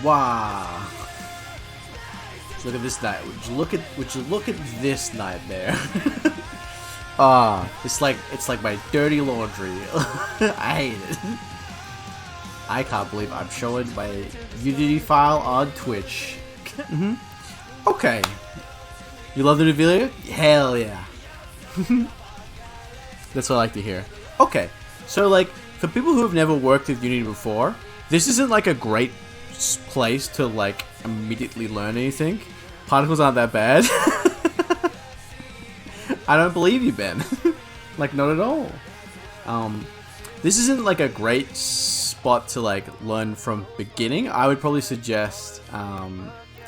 Wow. Look at this night. Would you look at this nightmare? Ah, it's like my dirty laundry. I hate it. I can't believe I'm showing my Unity file on Twitch. Okay. You love the new video? Hell yeah. That's what I like to hear. Okay. So like, for people who have never worked with Unity before, this isn't like a great place to like immediately learn anything. Particles aren't that bad. I don't believe you, Ben. Like, not at all. This isn't like a great spot to like learn from beginning. I would probably suggest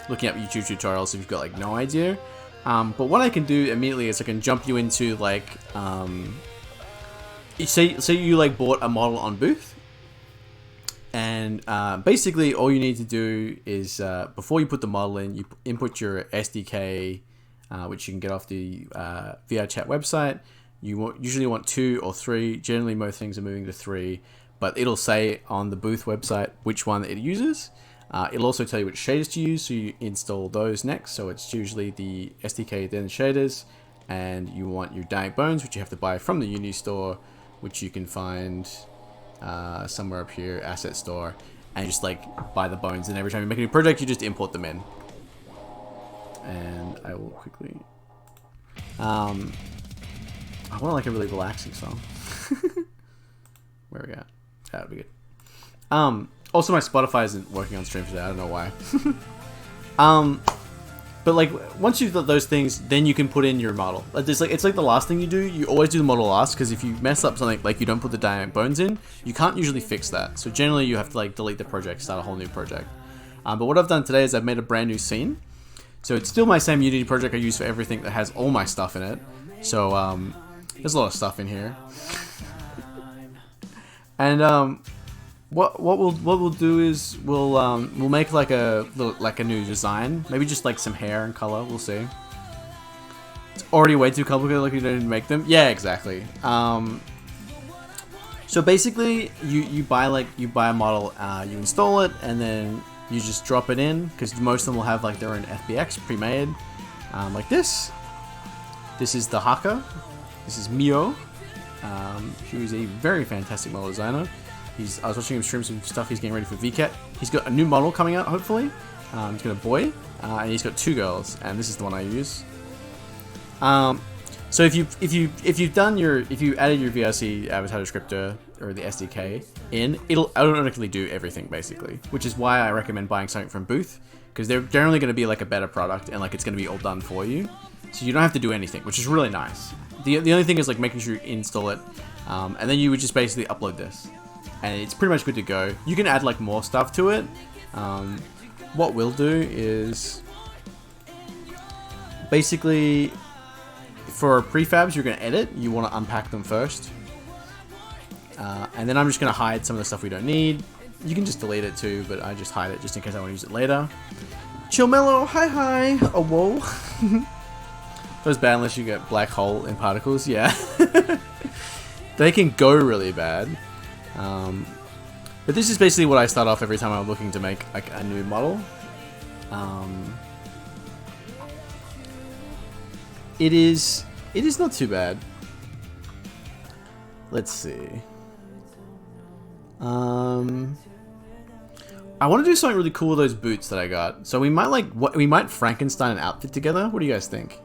looking up YouTube tutorials if you've got like no idea. But what I can do immediately is I can jump you into like, say you like bought a model on Booth, and basically all you need to do is before you put the model in, you input your SDK, which you can get off the VR chat website. You usually want 2 or 3. Generally, most things are moving to 3, but it'll say on the Booth website which one it uses. It'll also tell you which shaders to use, so you install those next. So it's usually the SDK, then the shaders, and you want your dynamic bones, which you have to buy from the Unity store, which you can find somewhere up here, asset store, and just like buy the bones. And every time you make a new project, you just import them in. And I will quickly. I want like a really relaxing song. Where we at? That would be good. Also, my Spotify isn't working on stream today. I don't know why. But like once you've got those things, then you can put in your model. It's like the last thing you do. You always do the model last, because if you mess up something, like you don't put the dynamic bones in, you can't usually fix that. So generally, you have to like delete the project, start a whole new project. But what I've done today is I've made a brand new scene. So it's still my same Unity project I use for everything that has all my stuff in it. So there's a lot of stuff in here. And what we'll do is we'll make like a new design, maybe just like some hair and color. We'll see. It's already way too complicated. Like you don't need to make them. Yeah, exactly. So basically, you buy a model, you install it, and then you just drop it in, because most of them will have like their own FBX pre-made, like this. This is the Haka. This is Mio. He was a very fantastic model designer. I was watching him stream some stuff. He's getting ready for VCAT. He's got a new model coming out, hopefully. He's got a boy, and he's got 2 girls, and this is the one I use. So if you added your VRC avatar descriptor or the SDK in, it'll automatically do everything basically, which is why I recommend buying something from Booth, because they're generally going to be like a better product, and like it's going to be all done for you, so you don't have to do anything, which is really nice. The only thing is like making sure you install it, and then you would just basically upload this, and it's pretty much good to go. You can add like more stuff to it. What we'll do is basically, for prefabs you're going to edit, you want to unpack them first. And then I'm just going to hide some of the stuff we don't need. You can just delete it too, but I just hide it just in case I want to use it later. Chillmello, hi. Oh, whoa. Those bad unless you get black hole in particles, yeah. They can go really bad. But this is basically what I start off every time I'm looking to make like a new model. It is not too bad. Let's see. I want to do something really cool with those boots that I got. So we might Frankenstein an outfit together. What do you guys think?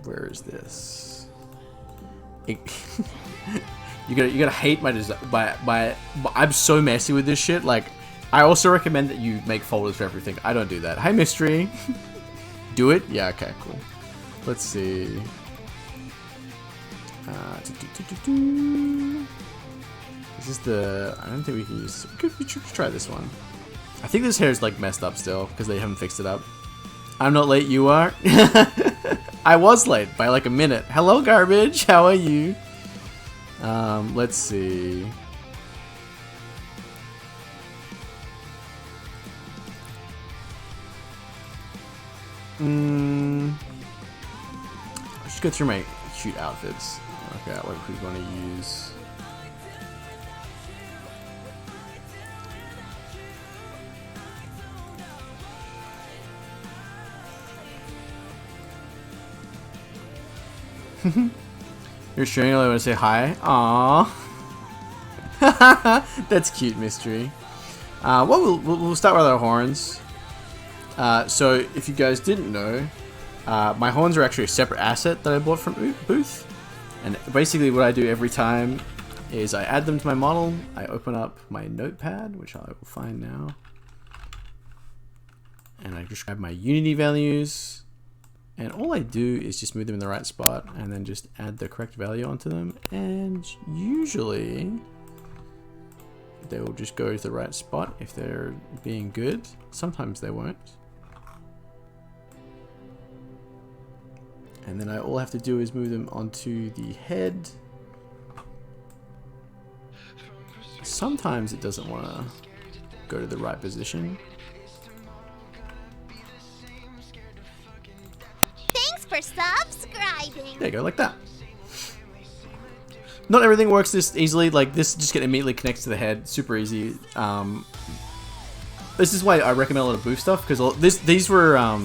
Where is this? You gotta hate my design. I'm so messy with this shit. Like, I also recommend that you make folders for everything. I don't do that. Hi, Mystery. Do it? Yeah. Okay. Cool. Let's see. This is the. I don't think we can use. We should try this one. I think this hair is like messed up still because they haven't fixed it up. I'm not late. You are. I was late by like a minute. Hello, garbage. How are you? Let's see. Let's just go through my cute outfits. Okay, what we want to use. You're streaming, I want to say hi. Aww. That's cute, Mystery. Well, we'll start with our horns. So, if you guys didn't know, my horns are actually a separate asset that I bought from Booth. And basically what I do every time is I add them to my model, I open up my notepad, which I will find now. And I just grab my Unity values. And all I do is just move them in the right spot and then just add the correct value onto them. And usually they will just go to the right spot if they're being good. Sometimes they won't. And then all I have to do is move them onto the head. Sometimes it doesn't want to go to the right position. Thanks for subscribing. There you go, like that. Not everything works this easily. Like this, just get immediately connects to the head. Super easy. This is why I recommend a lot of Booth stuff, because these were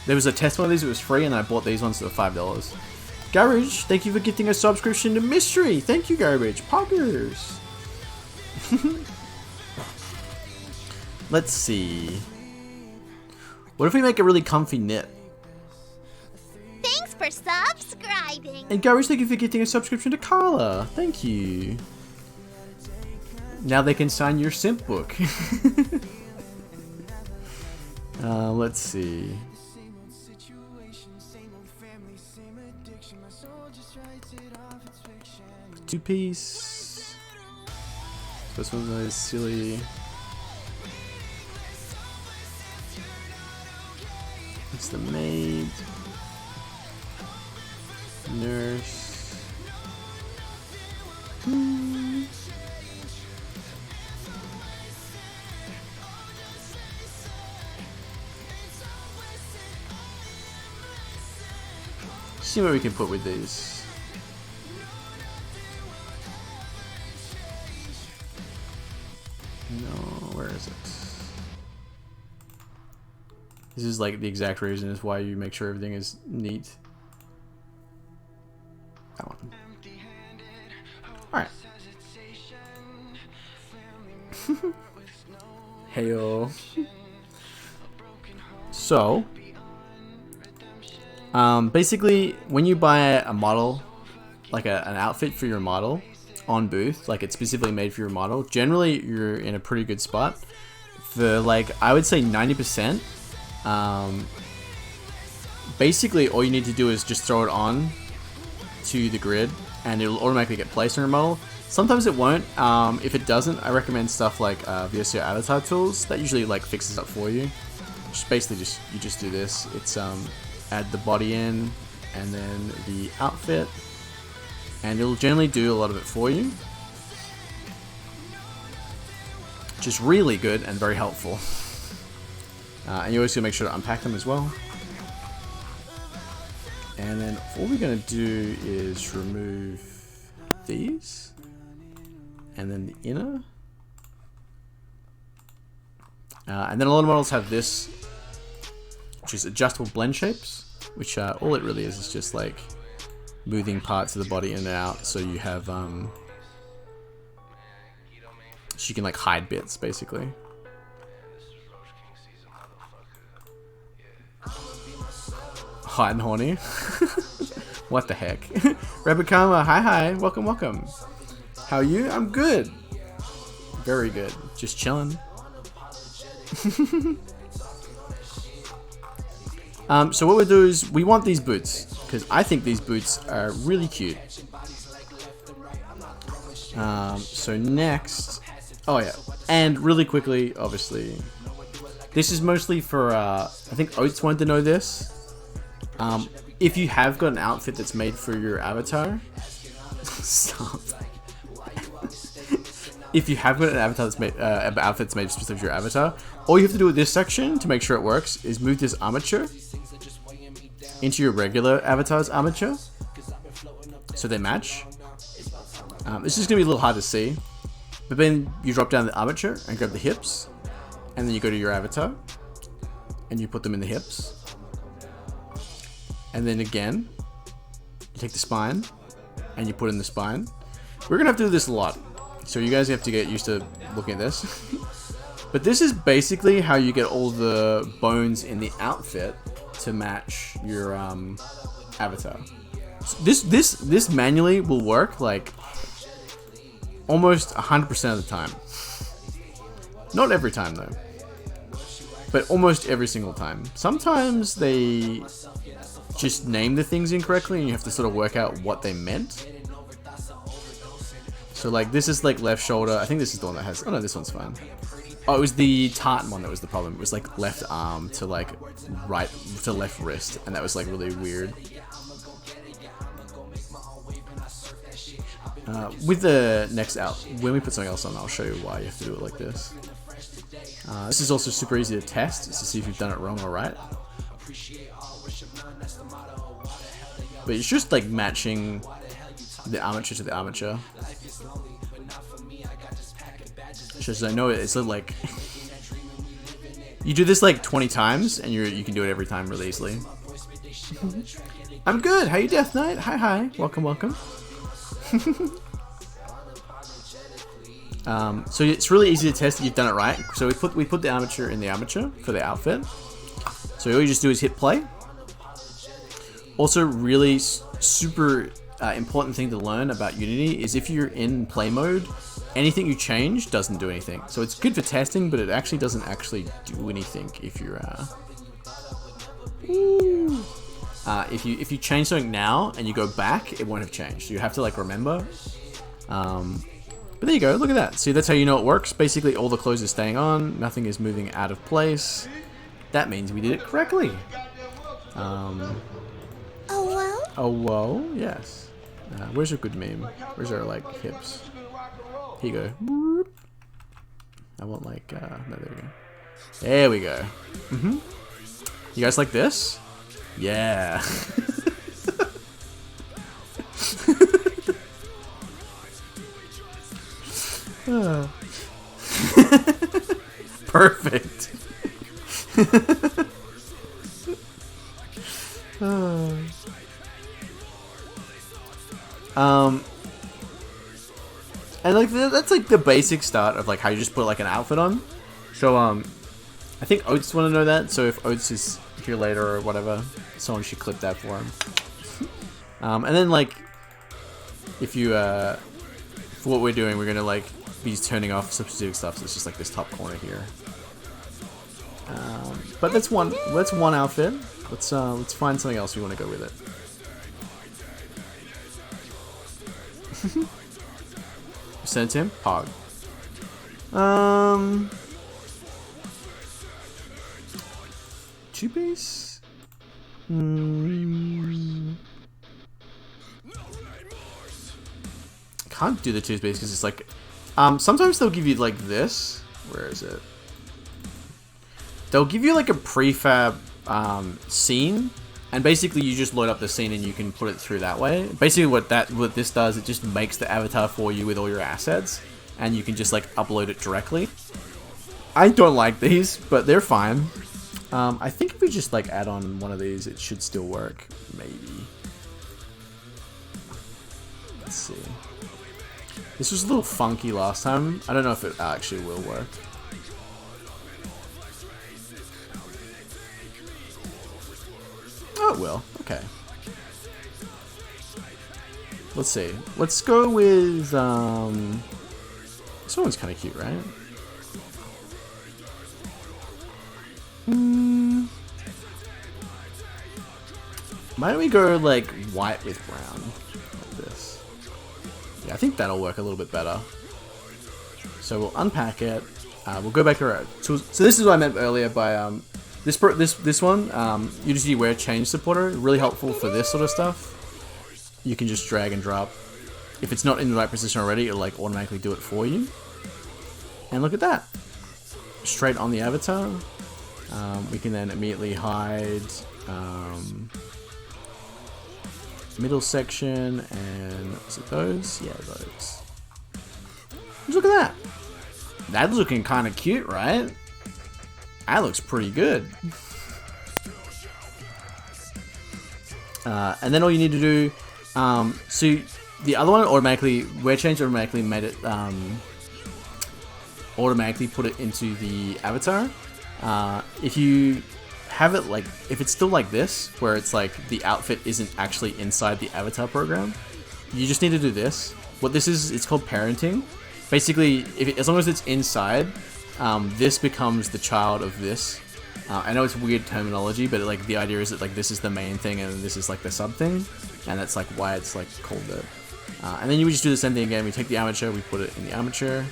there was a test one of these. It was free, and I bought these ones for $5. Garbage, thank you for gifting a subscription to Mystery. Thank you, Garbage. Poggers. Let's see. What if we make a really comfy knit? Thanks for subscribing. And Garbage, thank you for gifting a subscription to Carla. Thank you. Now they can sign your simp book. Let's see. Two-piece. This one's nice, silly. It's the maid. Nurse. See what we can put with these. No, where is it? This is like the exact reason is why you make sure everything is neat. That one. Alright. Heyo. So, basically, when you buy a model, like an outfit for your model on Booth, like it's specifically made for your model, generally you're in a pretty good spot. For like, I would say 90%, basically all you need to do is just throw it on to the grid and it'll automatically get placed on your model. Sometimes it won't. If it doesn't, I recommend stuff like VSCO avatar tools. That usually like fixes up for you. Just basically you just do this. It's add the body in and then the outfit, and it'll generally do a lot of it for you, which is really good and very helpful. And you always gotta make sure to unpack them as well. And then all we're gonna do is remove these and then the inner, and then a lot of models have this, which is adjustable blend shapes, which all it really is just like moving parts of the body in and out, so you have so you can like hide bits basically. Hot and horny. What the heck? Rebecca, hi, welcome. How are you? I'm good. Very good. Just chilling. So what we'll do is we want these boots because I think these boots are really cute. So next, oh yeah, and really quickly, obviously, this is mostly for I think Oates wanted to know this. If you have got an outfit that's made for your avatar, stop. If you have got an avatar that's made, outfit that's made specifically for your avatar, all you have to do with this section to make sure it works is move this armature into your regular avatar's armature, so they match. This is gonna be a little hard to see, but then you drop down the armature and grab the hips, and then you go to your avatar, and you put them in the hips, and then again, you take the spine, and you put in the spine. We're gonna have to do this a lot, so you guys have to get used to looking at this. But this is basically how you get all the bones in the outfit to match your avatar. This manually will work like almost 100% of the time. Not every time though, but almost every single time. Sometimes they just name the things incorrectly and you have to sort of work out what they meant. So like this is like left shoulder. I think this is the one that has, oh no, this one's fine. Oh, it was the tartan one that was the problem. It was like left arm to like right to left wrist, and that was like really weird. With the next out, when we put something else on, I'll show you why you have to do it like this. This is also super easy to test, just to see if you've done it wrong or right. But it's just like matching the armature to the armature. Just so I know it's like you do this like 20 times and you can do it every time really easily. I'm good. How you, Death Knight? Hi. Welcome. So it's really easy to test that you've done it right. So we put the armature in the armature for the outfit. So all you just do is hit play. Also, really super important thing to learn about Unity is if you're in play mode, anything you change doesn't do anything. So it's good for testing, but it actually doesn't actually do anything if you're if you change something now and you go back, it won't have changed. So you have to like remember. But there you go, look at that. See, that's how you know it works. Basically all the clothes are staying on, nothing is moving out of place. That means we did it correctly. Oh well, yes. Where's a good meme? Where's our like hips? Here you go. I want like, no, there we go. There we go. You guys like this? Yeah. Perfect. And like that's like the basic start of like how you just put like an outfit on. So I think Oats want to know that. So if Oats is here later or whatever, someone should clip that for him. And then like if you for what we're doing, we're gonna like be turning off some specific stuff. So it's just like this top corner here. But that's one outfit. Let's find something else we want to go with it. Send it to him. Pog. Two-piece? Can't do the two-piece because it's like... sometimes they'll give you like this. Where is it? They'll give you like a prefab scene, and basically you just load up the scene and you can put it through that way. Basically what this does, it just makes the avatar for you with all your assets, and you can just like upload it directly. I don't like these, but they're fine. I think if we just like add on one of these, it should still work. Maybe. Let's see. This was a little funky last time. I don't know if it actually will work. Oh, it will. Okay. Let's see. Let's go with, this one's kind of cute, right? Why don't we go, like, white with brown? Like this. Yeah, I think that'll work a little bit better. So we'll unpack it. We'll go back to our tools. So this is what I meant earlier by, this one, you just wear change supporter, really helpful for this sort of stuff. You can just drag and drop. If it's not in the right position already, it'll like automatically do it for you. And look at that. Straight on the avatar. We can then immediately hide middle section and is it those? Yeah, those. Just look at that. That's looking kind of cute, right? That looks pretty good. And then all you need to do So the other one automatically, wear change automatically made it automatically put it into the avatar. If you have it like, if it's still like this, where it's like the outfit isn't actually inside the avatar program, you just need to do this. What this is, it's called parenting. Basically, as long as it's inside, this becomes the child of this. I know it's weird terminology, but like the idea is that like this is the main thing and this is like the sub thing, and that's like why it's like called it. And then you would just do the same thing again. We take the armature, we put it in the armature.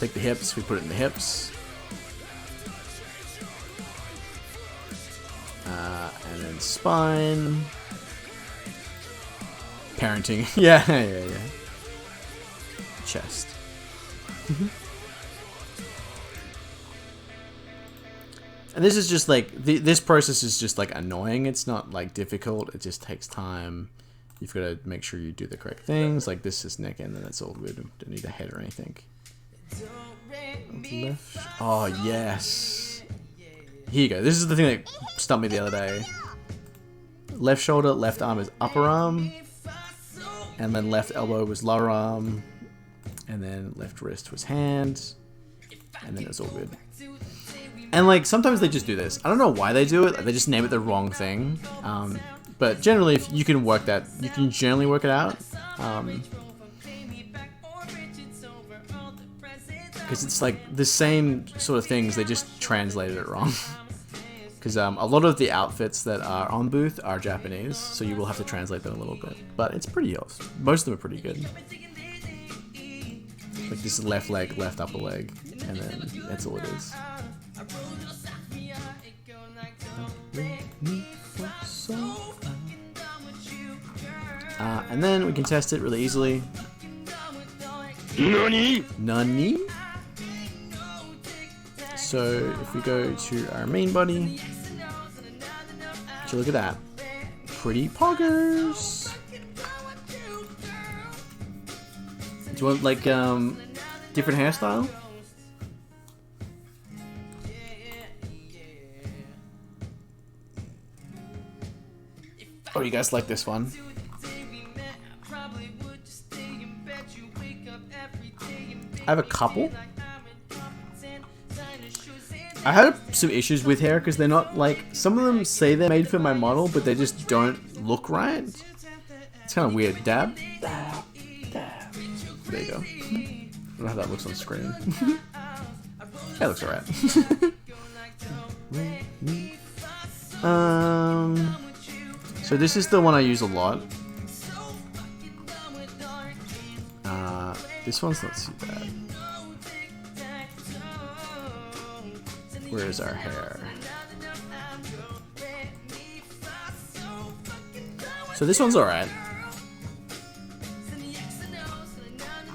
Take the hips, we put it in the hips. And then spine. Parenting. Yeah. Chest. And this is just like, this process is just like annoying. It's not like difficult. It just takes time. You've got to make sure you do the correct things. Like this is neck and then it's all good. Don't need a head or anything. Left. Oh, yes. Here you go. This is the thing that stumped me the other day. Left shoulder, left arm is upper arm. And then left elbow was lower arm. And then left wrist was hand. And then it's all good. And like, sometimes they just do this. I don't know why they do it. They just name it the wrong thing. But generally, if you can work that, you can generally work it out. Because it's like the same sort of things, they just translated it wrong. Because a lot of the outfits that are on booth are Japanese, so you will have to translate them a little bit. But it's pretty awesome. Most of them are pretty good. Like this is left leg, left upper leg, and then that's all it is. And then we can test it really easily. Nani? So if we go to our main body, so look at that. Pretty poggers. Do you want like different hairstyle? Oh, you guys like this one? I have a couple. I had some issues with hair because they're not like, some of them say they're made for my model, but they just don't look right. It's kind of weird. Dab. Dab. Dab. There you go. I don't know how that looks on screen. That looks alright. So this is the one I use a lot. This one's not too bad. Where's our hair? So this one's alright.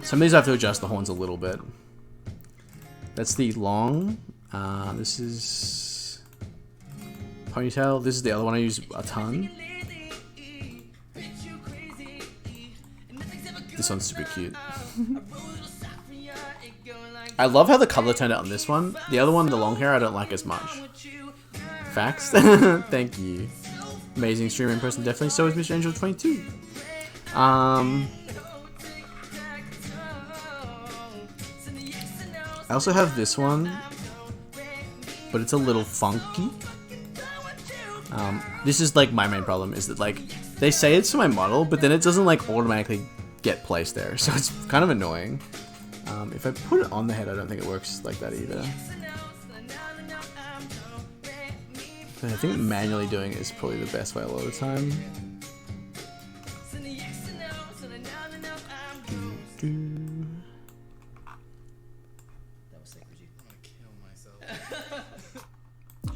Some of these I have to adjust the horns a little bit. That's the long. This is ponytail. This is the other one I use a ton. This one's super cute. I love how the color turned out on this one. The other one, the long hair, I don't like as much. Facts. Thank you. Amazing streamer in person, definitely. So is Mr. Angel 22. I also have this one, but it's a little funky. This is like my main problem, is that like they say it's for my model, but then it doesn't like automatically get placed there, so it's kind of annoying. If I put it on the head, I don't think it works like that either. But I think manually doing it is probably the best way a lot of the time.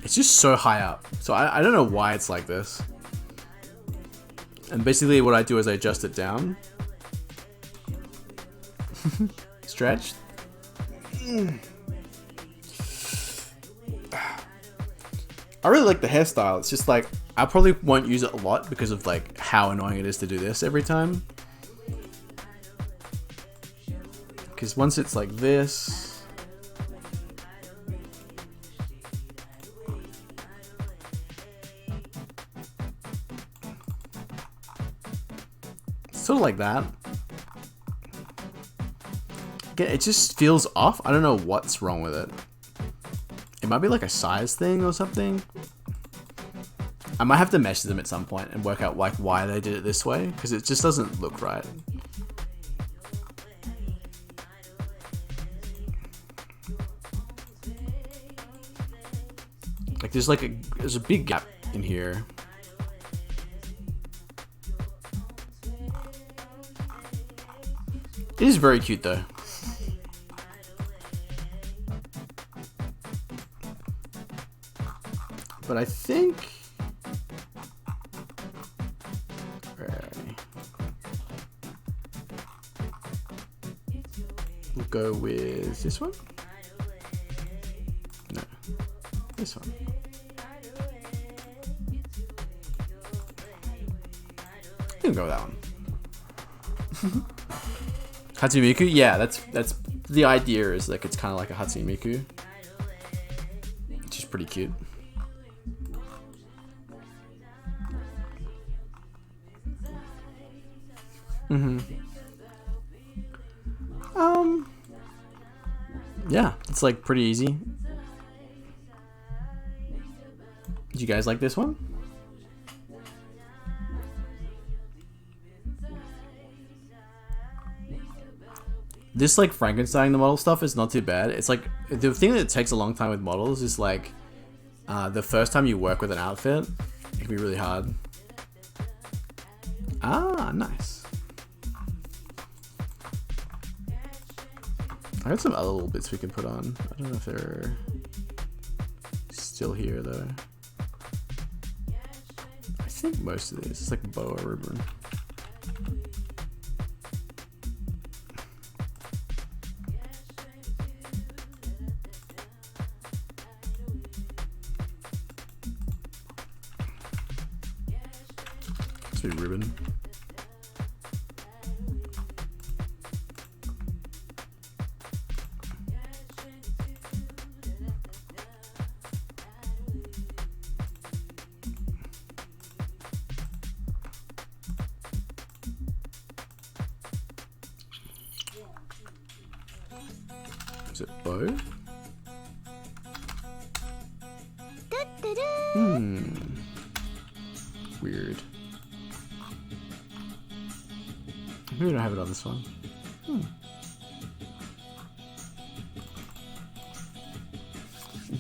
It's just so high up, so I don't know why it's like this. And basically what I do is I adjust it down. Stretch. I really like the hairstyle. It's just like, I probably won't use it a lot because of like how annoying it is to do this every time. Because once it's like this, of like that. Again, it just feels off. I don't know what's wrong with it. It might be like a size thing or something. I might have to measure them at some point and work out like why they did it this way, because it just doesn't look right. Like there's a big gap in here. It is very cute though. But I think we'll go with this one. No, this one. You can go with that one. Hatsune Miku, yeah, that's the idea. Is like it's kind of like a Hatsune Miku, which is pretty cute. Yeah, it's like pretty easy. Did you guys like this one? This like Frankenstein the model stuff is not too bad. It's like the thing that takes a long time with models is like the first time you work with an outfit, it can be really hard. Ah, nice. I got some other little bits we can put on. I don't know if they're still here though. I think most of this is like boa ribbon. Ribbon. Is it bow? Weird. Maybe I don't have it on this one.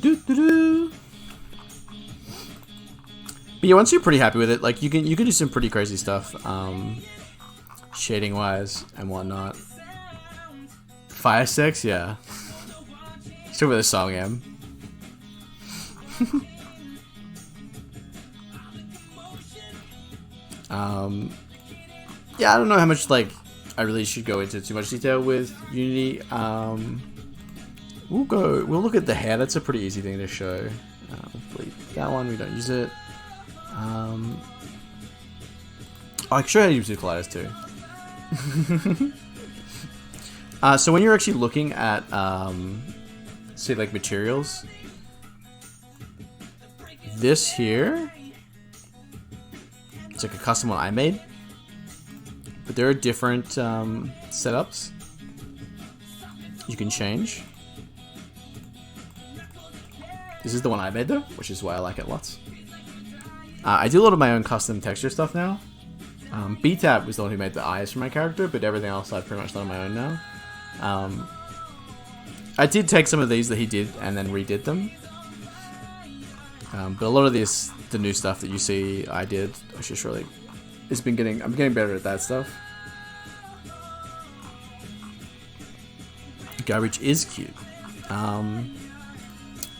Doo-doo-doo. But yeah, once you're pretty happy with it, like you can do some pretty crazy stuff, shading wise and whatnot. Fire sex, yeah. Still with a song, am. Yeah, I don't know how much like I really should go into too much detail with Unity. We'll look at the hair. That's a pretty easy thing to show. That one we don't use it. I can show you how to use the colliders too. So when you're actually looking at say like materials, this here, it's like a custom one I made. But there are different setups you can change. This is the one I made though, which is why I like it lots. I do a lot of my own custom texture stuff now. BTAB was the one who made the eyes for my character, but everything else I've pretty much done on my own now. I did take some of these that he did and then redid them. But a lot of the new stuff that you see I did, I just really... I'm getting better at that stuff. Garbage is cute. And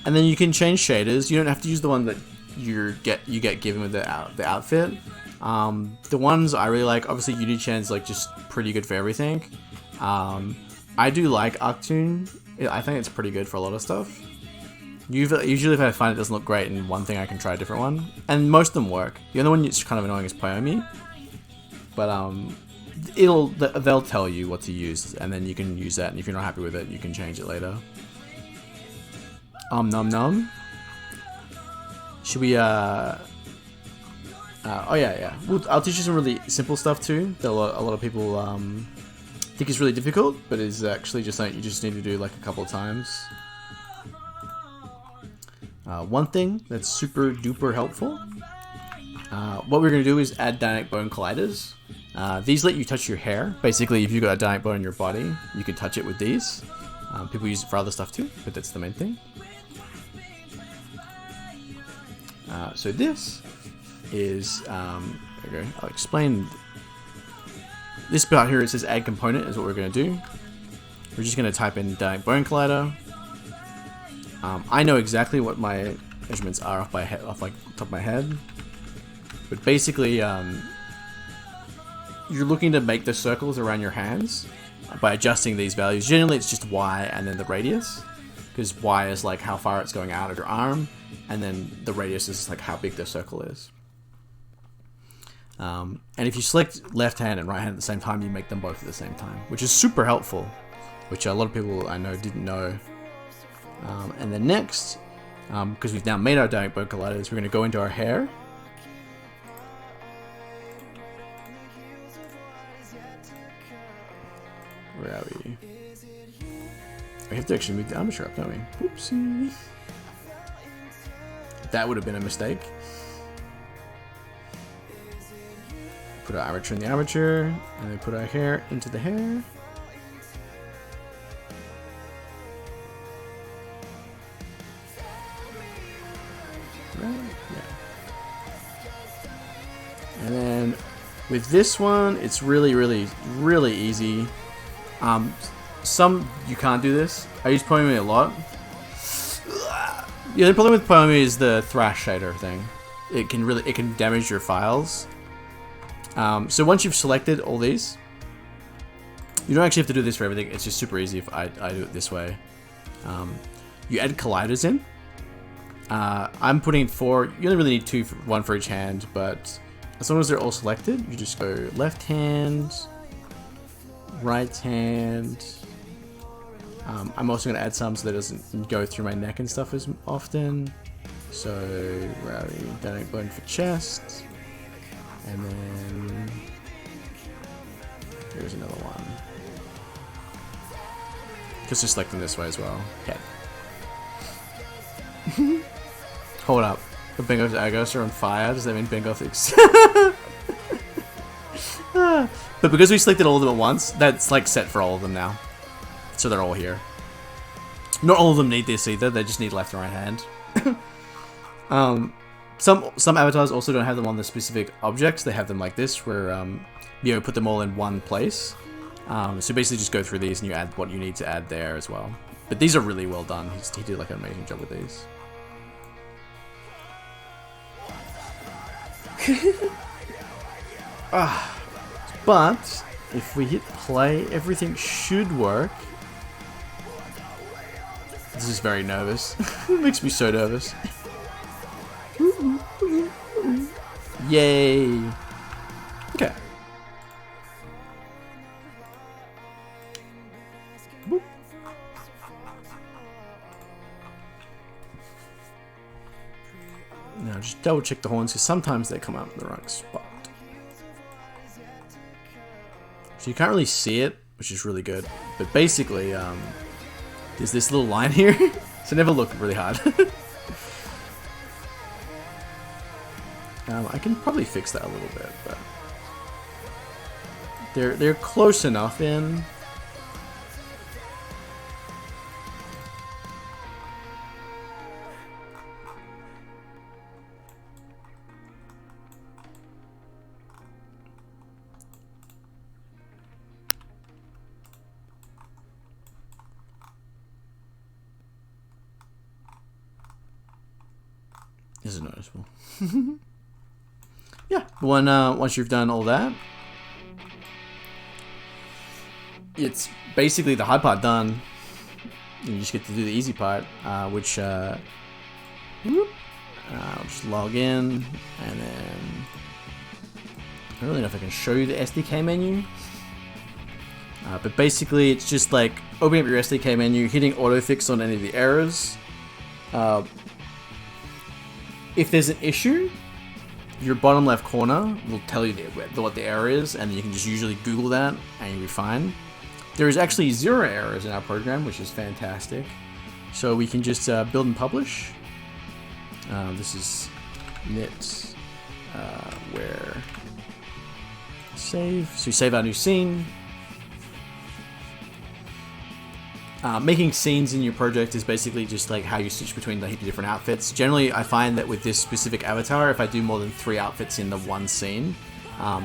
then you can change shaders. You don't have to use the one that you get given with the outfit. The ones I really like, obviously Unity-chan's like just pretty good for everything. I do like Octoon. I think it's pretty good for a lot of stuff. Usually if I find it doesn't look great in one thing, I can try a different one. And most of them work. The only one that's kind of annoying is Poyomi. But they'll tell you what to use, and then you can use that, and if you're not happy with it, you can change it later. Nom nom. Should we Oh yeah. I'll teach you some really simple stuff too. That a lot of people think is really difficult, but is actually just something you just need to do like a couple of times. One thing that's super duper helpful. What we're going to do is add dynamic bone colliders. These let you touch your hair. Basically, if you've got a dynamic bone in your body, you can touch it with these. People use it for other stuff too, but that's the main thing. So this is, okay, I'll explain. This part here, it says add component is what we're going to do. We're just going to type in dynamic bone collider. I know exactly what my measurements are off like top of my head. But basically, you're looking to make the circles around your hands by adjusting these values. Generally, it's just Y and then the radius, because Y is like how far it's going out of your arm, and then the radius is like how big the circle is. And if you select left hand and right hand at the same time, you make them both at the same time, which is super helpful, which a lot of people I know didn't know. And then next, because we've now made our dynamic bone colliders, we're going to go into our hair. Where are we? We have to actually move the armature up, don't we? Oopsie. That would have been a mistake. Put our armature in the armature, and then put our hair into the hair. Right? Yeah. And then with this one, it's really easy. Some you can't do this. I use Polymer a lot. Yeah, the problem with Polymer is the thrash shader thing. It can damage your files. So once you've selected all these, you don't actually have to do this for everything. It's just super easy if I do it this way. You add colliders in. I'm putting 4. You only really need 2, one for each hand, but as long as they're all selected, you just go left hand, right hand. I'm also going to add some so that it doesn't go through my neck and stuff as often. So, where are we? Dynamic bone for chest. And then here's another one. Just select them this way as well. Okay. Hold up. The Bingo's Agos are on fire. Does that mean Bingo thinks? But because we selected all of them at once, that's like set for all of them now. So they're all here. Not all of them need this either. They just need left and right hand. Some avatars also don't have them on the specific objects. They have them like this, where you put them all in one place. So basically, just go through these and you add what you need to add there as well. But these are really well done. He did like an amazing job with these. But if we hit play, everything should work. This is very nervous. It makes me so nervous. Yay! Okay. Boop. Now just double check the horns because sometimes they come out in the wrong spot. So you can't really see it, which is really good. But basically, there's this little line here, so never look really hard. I can probably fix that a little bit, but they're close enough in. This is noticeable. Yeah, once you've done all that, it's basically the hard part done. You just get to do the easy part, which I'll just log in, and then I don't really know if I can show you the SDK menu. But basically, it's just like opening up your SDK menu, hitting autofix on any of the errors. If there's an issue, your bottom left corner will tell you what the error is, and you can just usually Google that and you'll be fine. There is actually 0 errors in our program, which is fantastic. So we can just build and publish. This is knit where save. So we save our new scene. Making scenes in your project is basically just like how you switch between the different outfits. Generally, I find that with this specific avatar, if I do more than 3 outfits in the one scene,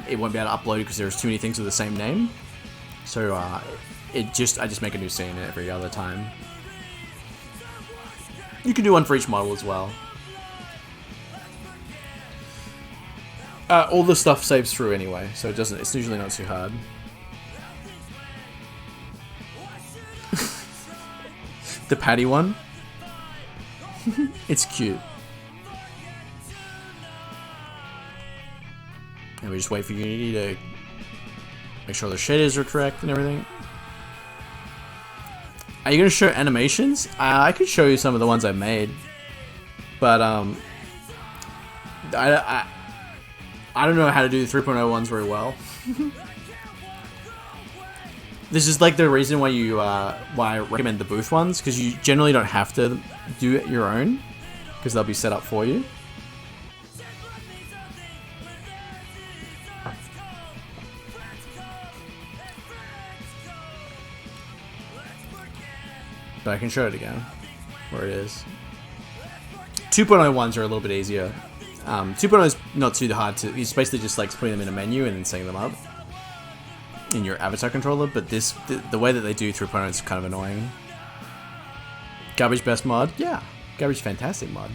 it won't be able to upload because there's too many things with the same name. So I just make a new scene every other time. You can do one for each model as well. All the stuff saves through anyway, so it's usually not too hard. The Patty one. It's cute. And we just wait for Unity to make sure the shaders are correct and everything. Are you going to show animations? I could show you some of the ones I made. But, I don't know how to do the 3.0 ones very well. This is like the reason why why I recommend the booth ones, because you generally don't have to do it your own, because they'll be set up for you. But I can show it again, where it is. 2.0 ones are a little bit easier. 2.0 is not too hard to. It's basically just like putting them in a menu and then setting them up in your avatar controller. But the way that they do 3.0 is kind of annoying. Garbage best mod, yeah. Garbage fantastic mod.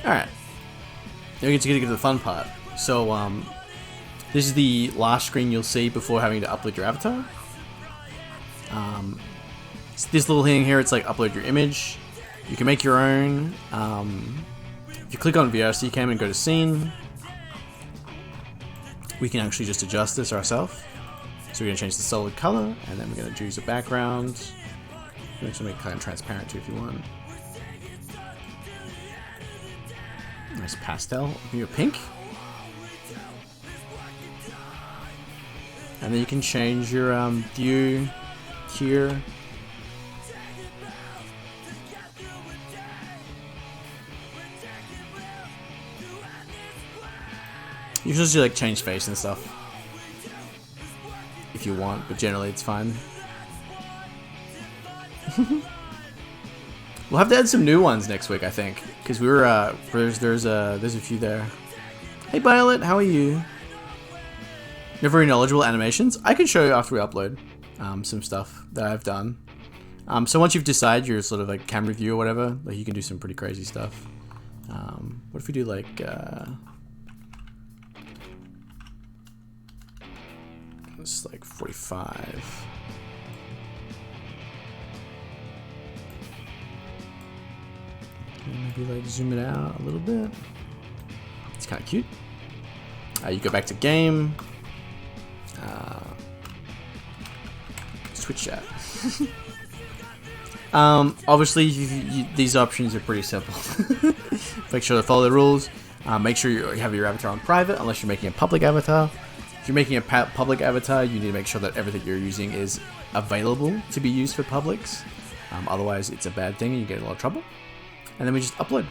All right. Now we get to get to the fun part. So, this is the last screen you'll see before having to upload your avatar. This little thing here, it's like upload your image. You can make your own. If you click on VRC cam and go to scene, we can actually just adjust this ourselves. So we're going to change the solid color, and then we're going to choose a background. You can actually make it kind of transparent too if you want. Nice pastel. Your pink. And then you can change your view here. You can just like change face and stuff if you want, but generally it's fine. We'll have to add some new ones next week, I think, because we were there's a few there. Hey Violet, how are you? You're very knowledgeable animations. I can show you after we upload some stuff that I've done. So once you've decided your sort of like camera view or whatever, like you can do some pretty crazy stuff. What if we do like it's like 45. Maybe like zoom it out a little bit. It's kind of cute. You go back to game. Switch chat. Obviously, these options are pretty simple. Make sure to follow the rules. Make sure you have your avatar on private, unless you're making a public avatar. If you're making a public avatar, you need to make sure that everything you're using is available to be used for publics. Otherwise, it's a bad thing and you get in a lot of trouble. And then we just upload.